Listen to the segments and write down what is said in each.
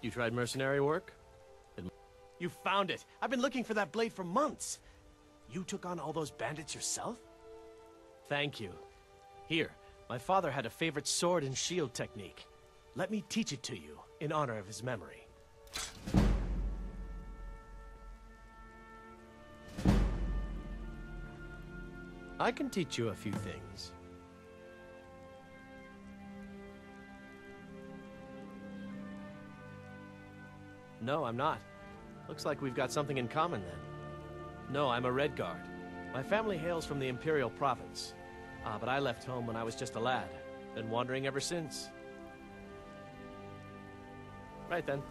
You tried mercenary work? You found it! I've been looking for that blade for months! You took on all those bandits yourself? Thank you. Here, my father had a favorite sword and shield technique. Let me teach it to you, in honor of his memory. I can teach you a few things. No, I'm not. Looks like we've got something in common then. No, I'm a Red Guard. My family hails from the Imperial Province. But I left home when I was just a lad. Been wandering ever since. Right then.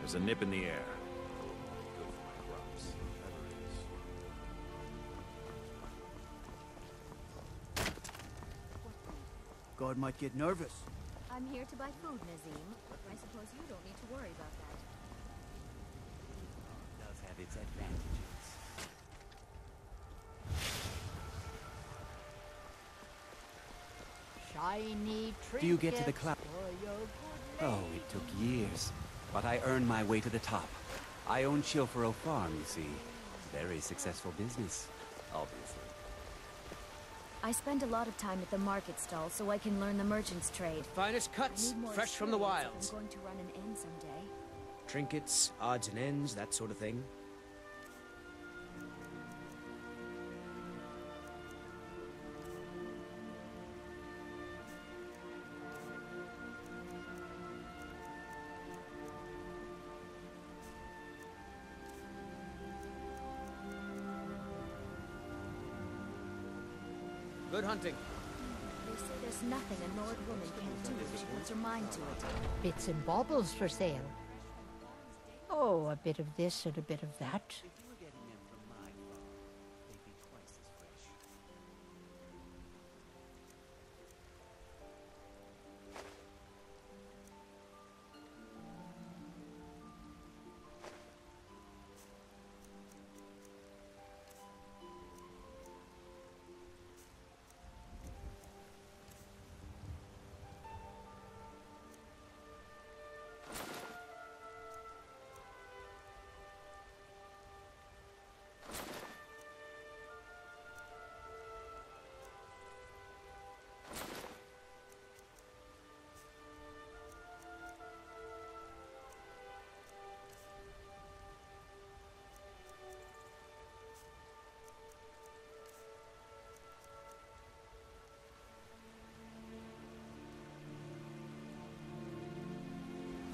There's a nip in the air. Good for my crops. God might get nervous. I'm here to buy food, Nazim. I suppose you don't need to worry about that. It does have its advantages. Shiny Do you get to the trinkets cloud? for your good Oh, lady. it took years. But I earned my way to the top. I own Chilfaro Farm, you see. Very successful business, obviously. I spend a lot of time at the market stall so I can learn the merchant's trade. Finest cuts, Need more fresh from the experience if wilds. I'm going to run an inn someday. Trinkets, odds and ends, that sort of thing. Good hunting. They say there's nothing a Nord woman can't do if she puts her mind to it. Bits and baubles for sale. Oh, a bit of this and a bit of that. If you were getting them from my farm, they'd be twice as fresh.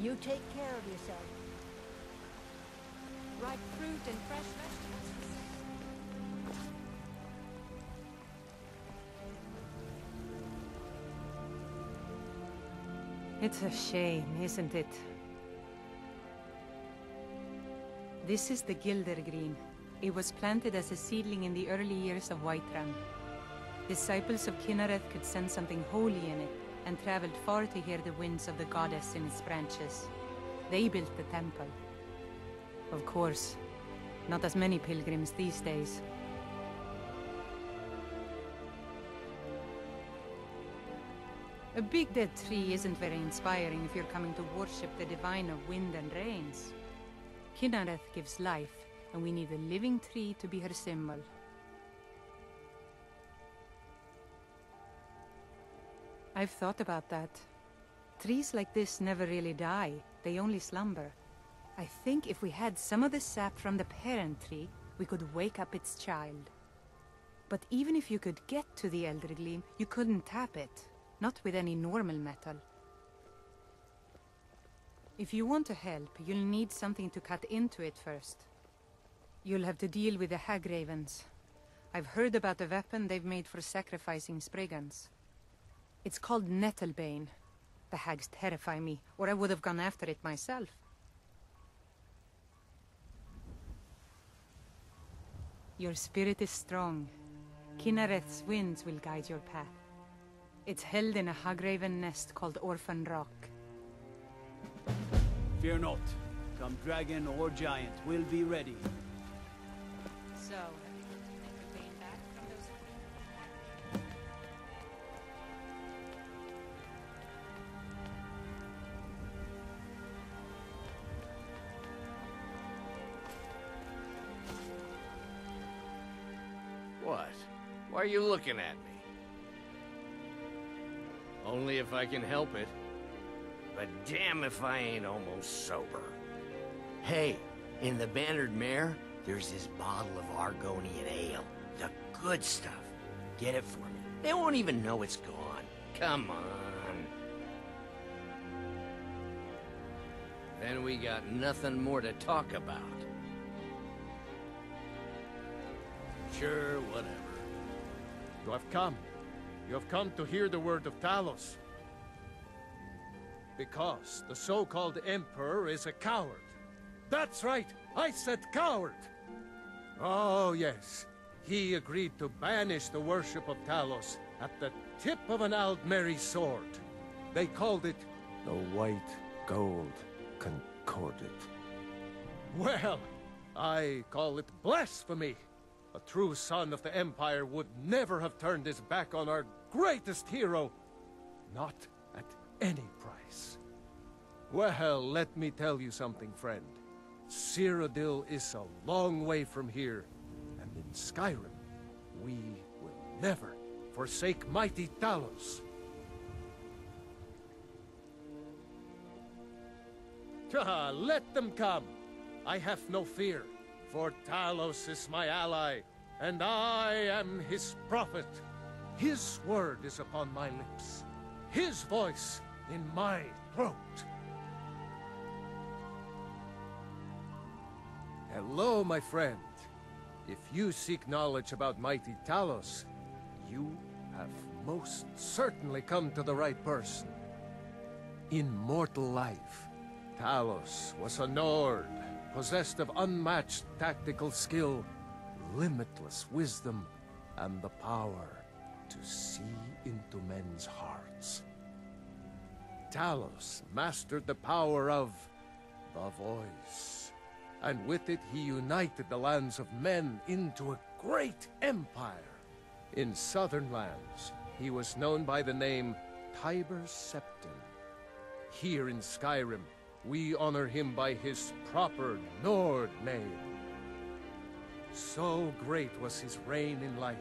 You take care of yourself. Ripe fruit and fresh vegetables. It's a shame, isn't it? This is the Gildergreen. It was planted as a seedling in the early years of Whiterun. Disciples of Kynareth could sense something holy in it, and traveled far to hear the winds of the goddess in its branches. They built the temple. Of course, not as many pilgrims these days. A big dead tree isn't very inspiring if you're coming to worship the divine of wind and rains. Kynareth gives life, and we need a living tree to be her symbol. I've thought about that. Trees like this never really die, they only slumber. I think if we had some of the sap from the parent tree, we could wake up its child. But even if you could get to the Elder Gleam, you couldn't tap it. Not with any normal metal. If you want to help, you'll need something to cut into it first. You'll have to deal with the Hag Ravens. I've heard about the weapon they've made for sacrificing Spriggans. It's called Nettlebane. The hags terrify me, or I would have gone after it myself. Your spirit is strong. Kynareth's winds will guide your path. It's held in a hag-raven nest called Orphan Rock. Fear not. Come dragon or giant, we'll be ready. So, have you taken the pain back from those... What? Why are you looking at me? Only if I can help it. But damn if I ain't almost sober. Hey, in the Bannered Mare, there's this bottle of Argonian ale. The good stuff. Get it for me. They won't even know it's gone. Come on. Then we got nothing more to talk about. Sure, whatever. You have come. You have come to hear the word of Talos. Because the so-called Emperor is a coward. That's right, I said coward! Oh yes, he agreed to banish the worship of Talos at the tip of an Aldmeri sword. They called it the White Gold Concordat. Well, I call it blasphemy. A true son of the Empire would never have turned his back on our greatest hero. Not at any price. Well, let me tell you something, friend. Cyrodiil is a long way from here, and in Skyrim, we will never forsake mighty Talos. Let them come. I have no fear, for Talos is my ally, and I am his prophet. His word is upon my lips, his voice in my throat. Hello, my friend. If you seek knowledge about mighty Talos, you have most certainly come to the right person. In mortal life, Talos was a Nord, possessed of unmatched tactical skill, limitless wisdom, and the power to see into men's hearts. Talos mastered the power of the voice. And with it, he united the lands of men into a great empire. In southern lands, he was known by the name Tiber Septim. Here in Skyrim, we honor him by his proper Nord name. So great was his reign in life.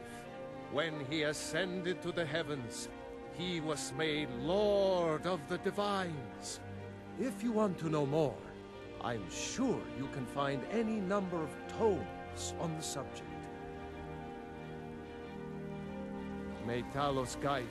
When he ascended to the heavens, he was made Lord of the Divines. If you want to know more, I'm sure you can find any number of tomes on the subject. May Talos guide you.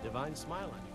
Divine smile on